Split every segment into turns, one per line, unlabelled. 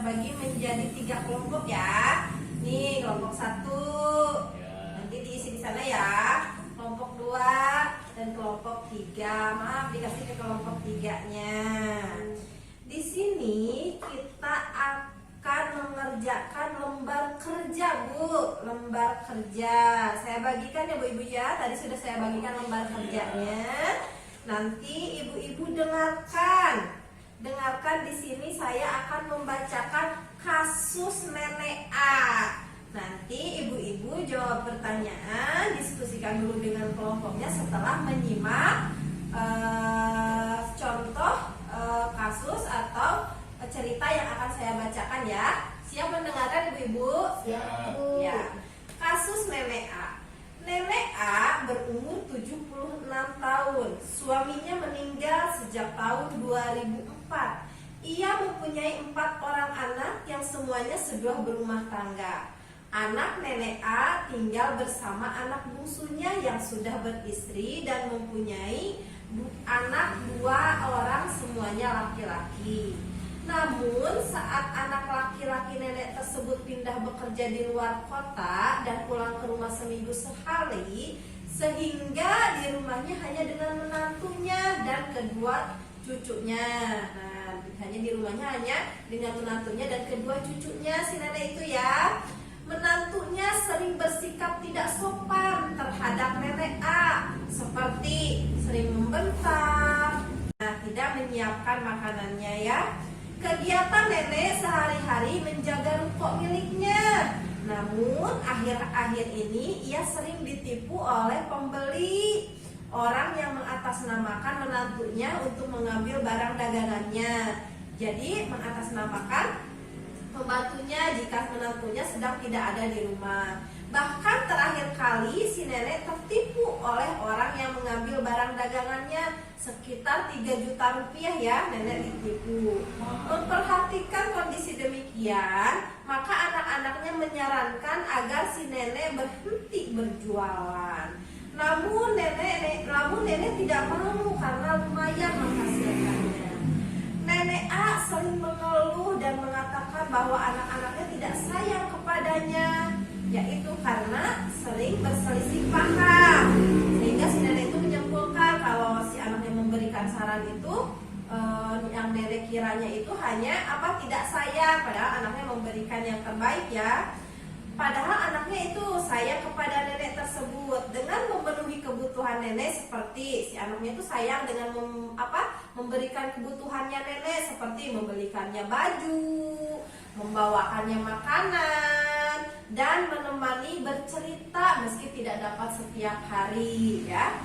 bagi menjadi 3 kelompok ya. Nih kelompok 1 nanti diisi di sana ya. Kelompok 2 dan kelompok 3. Maaf dikasih ke kelompok 3-nya. Di sini kita akan mengerjakan lembar kerja, Bu. Lembar kerja. Saya bagikan ya, Bu Ibu ya. Tadi sudah saya bagikan lembar kerjanya. Nanti ibu-ibu dengarkan. Dengarkan, di sini saya akan membacakan kasus nenek A. Nanti ibu-ibu jawab pertanyaan, diskusikan dulu dengan kelompoknya setelah menyimak contoh kasus atau cerita yang akan saya bacakan ya. Siap mendengarkan ibu-ibu?
Siap.
Ya. Kasus nenek A. Nenek A berumur 76 tahun. Suaminya meninggal sejak tahun 2004. Ia mempunyai 4 orang anak yang semuanya sudah berumah tangga. Anak nenek A tinggal bersama anak bungsunya yang sudah beristri dan mempunyai anak 2 orang, semuanya laki-laki. Namun saat anak laki-laki nenek tersebut pindah bekerja di luar kota dan pulang ke rumah seminggu sekali, sehingga di rumahnya hanya dengan menantunya dan kedua cucunya. Nah, hanya di rumahnya hanya dengan menantunya dan kedua cucunya si nenek itu ya. Menantunya sering bersikap tidak sopan terhadap nenek A, seperti sering membentak, tidak menyiapkan makanannya ya. Kegiatan nenek sehari-hari menjaga ruko miliknya. Namun akhir-akhir ini ia sering ditipu oleh pembeli, orang yang mengatasnamakan menantunya untuk mengambil barang dagangannya. Jadi mengatasnamakan pembantunya jika menantunya sedang tidak ada di rumah. Bahkan terakhir kali si nenek tertipu oleh orang yang mengambil barang dagangannya sekitar 3 juta rupiah ya, nenek ditipu. Memperhatikan kondisi demikian, maka anak-anaknya menyarankan agar si nenek berhenti berjualan. Namun nenek tidak mau karena lumayan menghasilkannya. Nenek A sering mengeluh dan mengatakan bahwa anak-anaknya tidak sayang kepadanya, yaitu karena sering berselisih paham. Sehingga si nenek itu menyimpulkan kalau si anaknya memberikan saran itu yang nenek kiranya itu hanya tidak sayang, padahal anaknya memberikan yang terbaik ya. Padahal anaknya itu sayang kepada nenek tersebut dengan memenuhi kebutuhan nenek, seperti si anaknya itu sayang dengan memberikan kebutuhannya nenek, seperti membelikannya baju, membawakannya makanan, dan menemani bercerita meski tidak dapat setiap hari ya.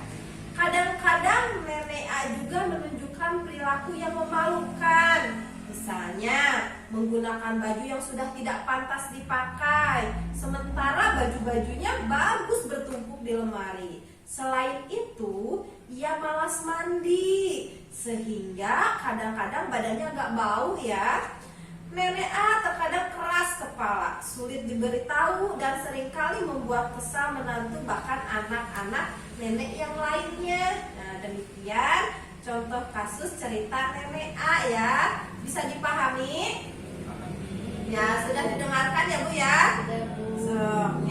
Kadang-kadang nenek A juga menunjukkan perilaku yang memalukan. Misalnya menggunakan baju yang sudah tidak pantas dipakai, sementara baju-bajunya bagus bertumpuk di lemari. Selain itu, ia malas mandi, sehingga kadang-kadang badannya agak bau ya. Nenek A terkadang keras kepala, sulit diberitahu, dan seringkali membuat kesal menantu bahkan anak-anak nenek yang lainnya. Nah, demikian contoh kasus cerita nenek A ya. Bisa dipahami? Ya, sudah didengarkan ya Bu ya?
Sudah, Bu.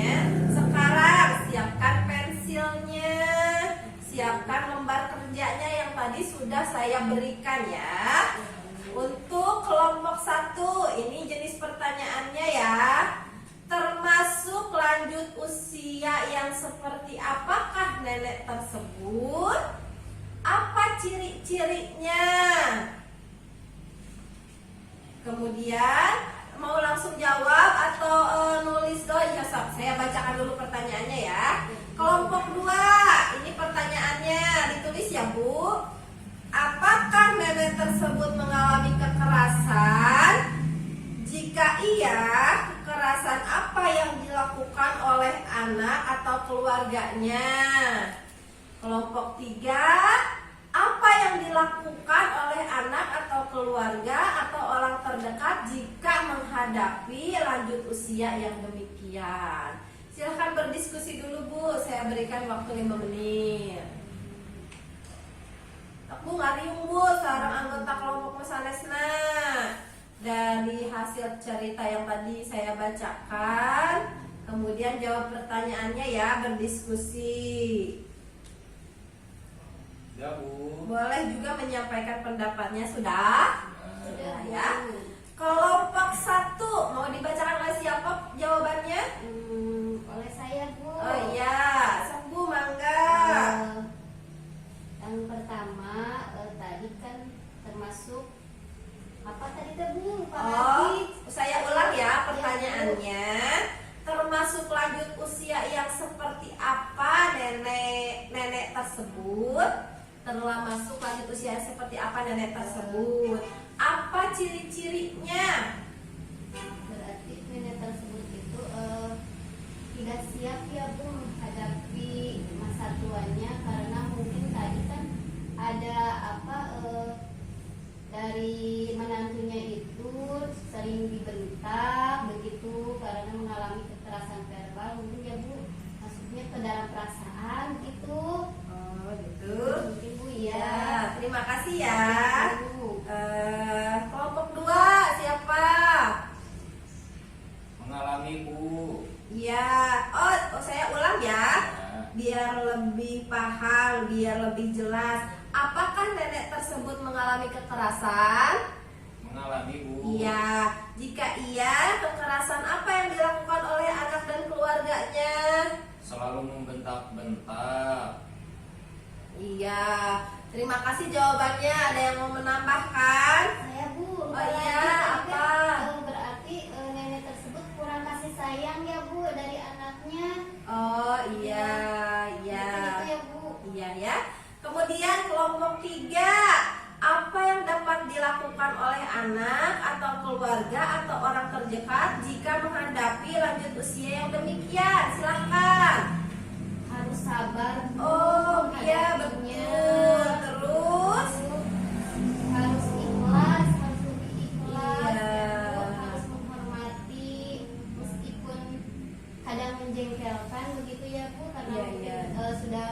Sekarang siapkan pensilnya, siapkan lembar kerjanya yang tadi sudah saya berikan ya. Untuk kelompok 1, ini jenis pertanyaannya ya. Termasuk lanjut usia yang seperti apakah nenek tersebut? Apa ciri-cirinya? Kemudian mau langsung jawab atau nulis doang? Saya bacakan dulu pertanyaannya ya. Kelompok 2, ini pertanyaannya ditulis ya Bu. Apakah nenek tersebut mengalami kekerasan? Jika iya, kekerasan apa yang dilakukan oleh anak atau keluarganya? Kelompok 3, apa yang dilakukan oleh anak atau keluarga atau orang terdekat jika menghadapi lanjut usia yang demikian? Silahkan berdiskusi dulu Bu, saya berikan waktu 5 menit. Bu Ngariung Bu, seorang anggota kelompok Mesanesna dari hasil hasil cerita yang tadi saya bacakan. Kemudian jawab pertanyaannya ya, berdiskusi.
Ya, Bu.
Boleh juga menyampaikan pendapatnya, sudah?
Sudah
Ya. Kelompok 1 mau dibacakan oleh siapa jawabannya?
Oleh saya, Bu.
Oh iya, Sembu mangga.
Yang pertama tadi kan termasuk apa tadi teh, Bu? Lupa lagi.
Saya ulang ya pertanyaannya. Termasuk lanjut usia yang seperti apa nenek tersebut? Termasuk lanjut usia yang seperti apa nenek tersebut? Apa ciri-cirinya?
Berarti nenek tersebut itu tidak siap ya, Bu, menghadapi masa tuanya, karena mungkin tadi kan ada dari menantunya itu sering dibentak begitu karena mengalami kekerasan verbal, mungkin ya, Bu, masuknya ke dalam perasaan gitu.
Oh gitu.
Mungkin, Bu,
Ya,
ya.
terima kasih ya.
Bu.
Kelompok 2 siapa?
Mengalami, Bu.
Iya. Oh, saya ulang ya. Biar lebih paham, biar lebih jelas. Apakah nenek tersebut mengalami kekerasan?
Mengalami, Bu.
Iya. Jika iya, kekerasan apa yang dilakukan oleh anak dan keluarganya?
Selalu membentak-bentak.
Iya. Terima kasih jawabannya. Ada yang mau menambahkan?
Saya, Bu.
Oh
lupa
iya,
lagi,
apa?
Berarti nenek tersebut kurang kasih sayang ya, Bu, dari anaknya.
Oh iya, iya.
Gitu ya, Bu.
Iya ya. Kemudian kelompok 3, apa yang dapat dilakukan oleh anak atau keluarga atau orang terdekat jika menghadapi lanjut usia yang demikian? Silahkan.
Harus sabar, Bu,
Oh iya
menghadapinya.
betul. Terus?
Harus ikhlas, harus lebih ikhlas,
Iya.
ya, Bu. Harus menghormati meskipun kadang menjengkelkan begitu ya, Bu, karena
Iya,
mungkin
iya.
sudah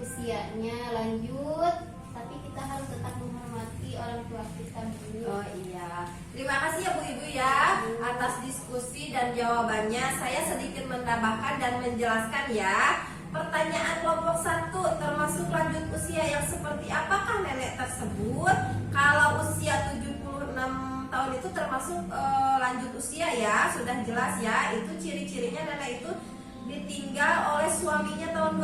usianya lanjut, tapi kita harus tetap menghormati orang tua kita, Bu.
Oh iya. Terima kasih ya Bu Ibu ya atas diskusi dan jawabannya. Saya sedikit menambahkan dan menjelaskan ya. Pertanyaan kelompok 1, termasuk lanjut usia yang seperti apakah nenek tersebut? Kalau usia 76 tahun itu termasuk lanjut usia ya, sudah jelas ya. Itu ciri-cirinya nenek itu ditinggal oleh suaminya tahun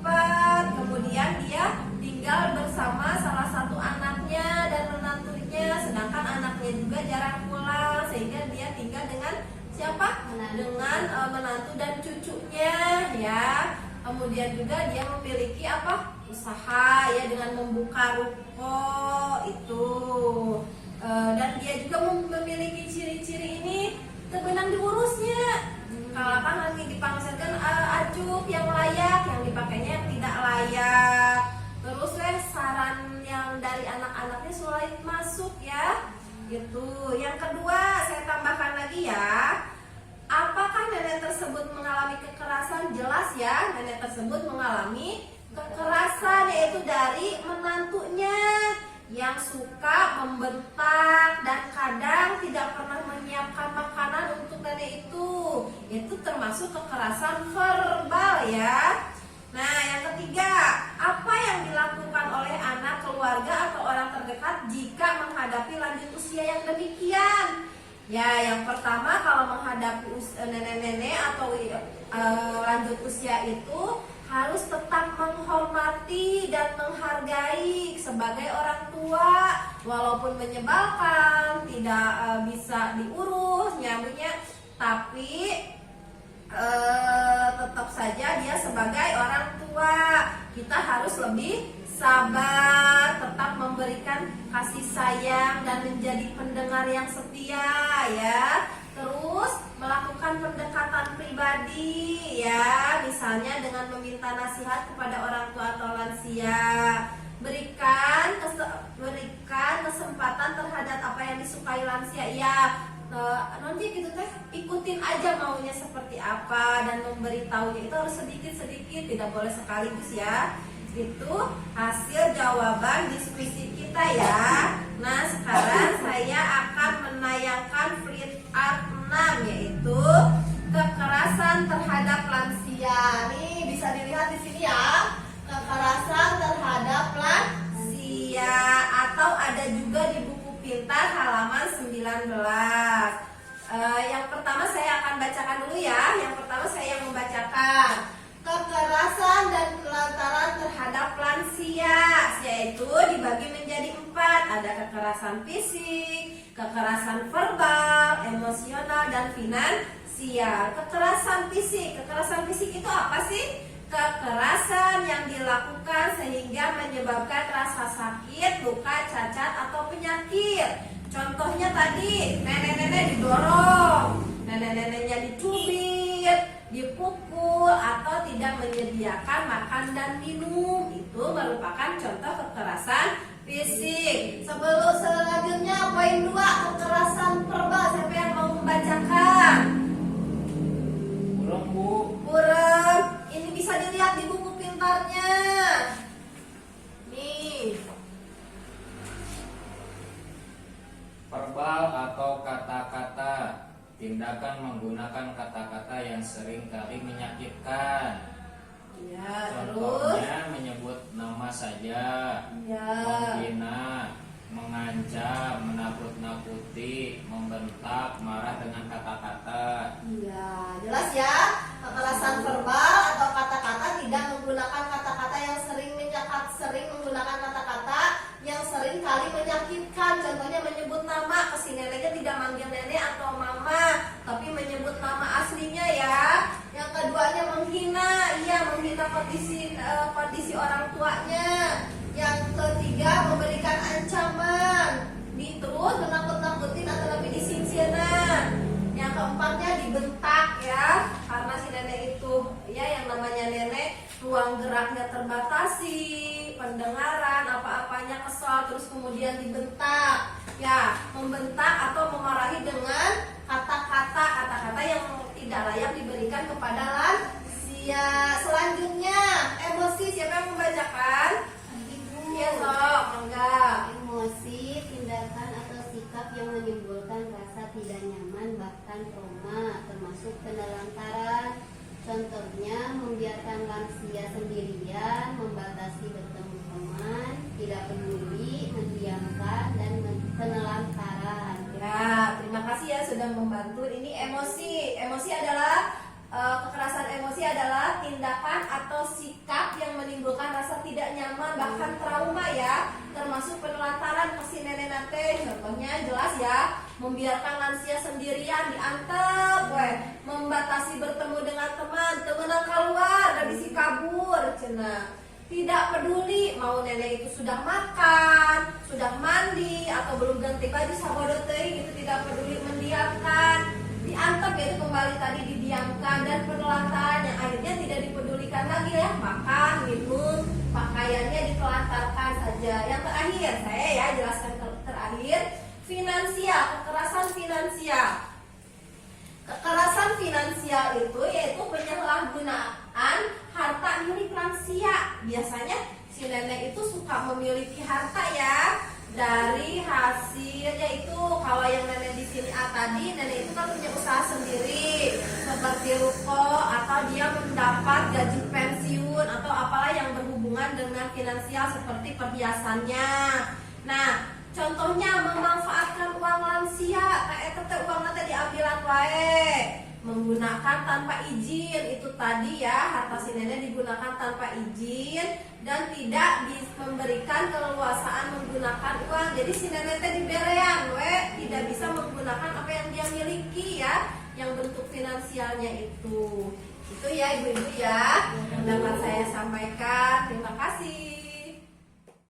2004. Kemudian dia tinggal bersama salah satu anaknya dan menantunya, sedangkan anaknya juga jarang pulang, sehingga dia tinggal dengan siapa? Dengan menantu dan cucunya ya. Kemudian juga dia memiliki apa? Usaha ya, dengan membuka ruko itu. Dan dia juga memiliki ciri-ciri ini, kebenang diurusnya. Kalau kan lagi dipangsetkan acup yang layak, yang dipakainya yang tidak layak. Terus saran yang dari anak-anaknya sulit masuk ya. Gitu. Yang kedua, saya tambahkan lagi ya. Apakah nenek tersebut mengalami kekerasan? Jelas ya, nenek tersebut mengalami kekerasan, yaitu dari menantunya yang suka membentak dan kadang tidak pernah menyiapkan makanan untuk nenek itu. Itu termasuk kekerasan verbal ya. Nah, yang ketiga, apa yang dilakukan oleh anak, keluarga atau orang terdekat jika menghadapi lanjut usia yang demikian? Ya, yang pertama, kalau menghadapi nenek-nenek atau lanjut usia itu harus tetap menghormati dan menghargai sebagai orang tua, walaupun menyebalkan, tidak bisa diurus nyamuknya, tapi tetap saja dia sebagai orang tua. Kita harus lebih sabar, tetap memberikan kasih sayang dan menjadi pendengar yang setia ya. Terus melakukan pendekatan pribadi ya, misalnya dengan meminta nasihat kepada orang tua atau lansia. Berikan kesempatan terhadap apa yang disukai lansia ya. Nanti gitu teh, ikutin aja maunya seperti apa dan memberitahunya itu harus sedikit-sedikit, tidak boleh sekaligus ya. Itu hasil jawaban diskusi kita ya. Nah, sekarang saya akan menayangkan free Yang pertama saya akan bacakan dulu ya. Yang pertama saya yang membacakan. Kekerasan dan penelantaran terhadap lansia, yaitu dibagi menjadi 4. Ada kekerasan fisik, kekerasan verbal, emosional, dan finansial. Kekerasan fisik itu apa sih? Kekerasan yang dilakukan sehingga menyebabkan rasa sakit, luka, cacat, atau penyakit. Contohnya tadi, nenek-nenek didorong, nenek-neneknya dicubit, dipukul, atau tidak menyediakan makan dan minum. Itu merupakan contoh kekerasan fisik. Selanjutnya poin 2, kekerasan verbal. Siapa yang mau membacakan?
Burung Bu.
Burem, ini bisa dilihat di buku pintarnya. Nih.
Verbal atau kata-kata, tindakan menggunakan kata-kata yang sering kali menyakitkan.
Ya, terus.
Contohnya menyebut nama saja,
Ya.
menghina, mengancam, menakut-nakuti, membentak, marah dengan kata-kata.
Iya, jelas ya. Kekerasan verbal atau kata-kata tidak menggunakan kata-kata yang sering menggunakan kata-kata yang sering kali menyakitkan. Contohnya menyebut nama, si neneknya tidak manggil nenek atau mama, tapi menyebut nama aslinya ya. Yang keduanya menghina, menghina kondisi orang tuanya. Yang ketiga memberikan ancaman, terus menakut-nakutin atau lebih disingsiran. Yang keempatnya dibentak ya, karena si nenek itu ya yang namanya nenek ruang geraknya terbatasi, pendengaran apa-apanya kesal, terus kemudian dibentak ya, membentak atau memarahi dengan kata-kata yang tidak layak diberikan kepada lansia. Selanjutnya emosi, siapa yang membacakan?
Ibu.
Iya sok, enggak.
Emosi, tindakan atau sikap yang menimbulkan rasa tidak nyaman bahkan trauma, termasuk penelantaran. Contohnya membiarkan lansia sendirian, membatasi bertemu teman, tidak peduli, mendiamkan, dan penelantaran.
Ya, terima kasih ya sudah membantu. Ini emosi. Emosi adalah kekerasan emosi adalah tindakan atau sikap yang menimbulkan rasa tidak nyaman bahkan trauma ya, termasuk penelantaran ke si nenek nate. Contohnya jelas ya, membiarkan lansia sendirian diantep, membatasi bertemu dengan teman keluar dari si kabur, cenah. Tidak peduli mau nenek itu sudah makan, sudah mandi, atau belum ganti baju sabodo teuing, itu tidak peduli, mendiamkan. Diantep yaitu kembali tadi didiamkan, dan penelantaran yang akhirnya tidak dipedulikan lagi ya, makan, minum, pakaiannya ditelantarkan saja. Yang terakhir saya ya jelaskan terakhir, finansial, kekerasan finansial. Kekerasan finansial itu yaitu penyalahgunaan harta milik lansia. Biasanya si nenek itu suka memiliki harta ya, dari hasil, yaitu kalau yang nenek di sini tadi, nenek itu kan punya usaha sendiri seperti ruko, atau dia mendapat gaji pensiun atau apalah yang berhubungan dengan finansial seperti perhiasannya. Nah, contohnya memanfaatkan uang lansia, uang nanti diambilan wae, menggunakan tanpa izin. Itu tadi ya, harta si nenek digunakan tanpa izin dan tidak memberikan keleluasaan menggunakan uang. Jadi si nenek teh diberean tidak bisa menggunakan apa yang dia miliki ya, yang bentuk finansialnya itu. Itu ya ibu-ibu ya yang dapat saya sampaikan. Terima kasih.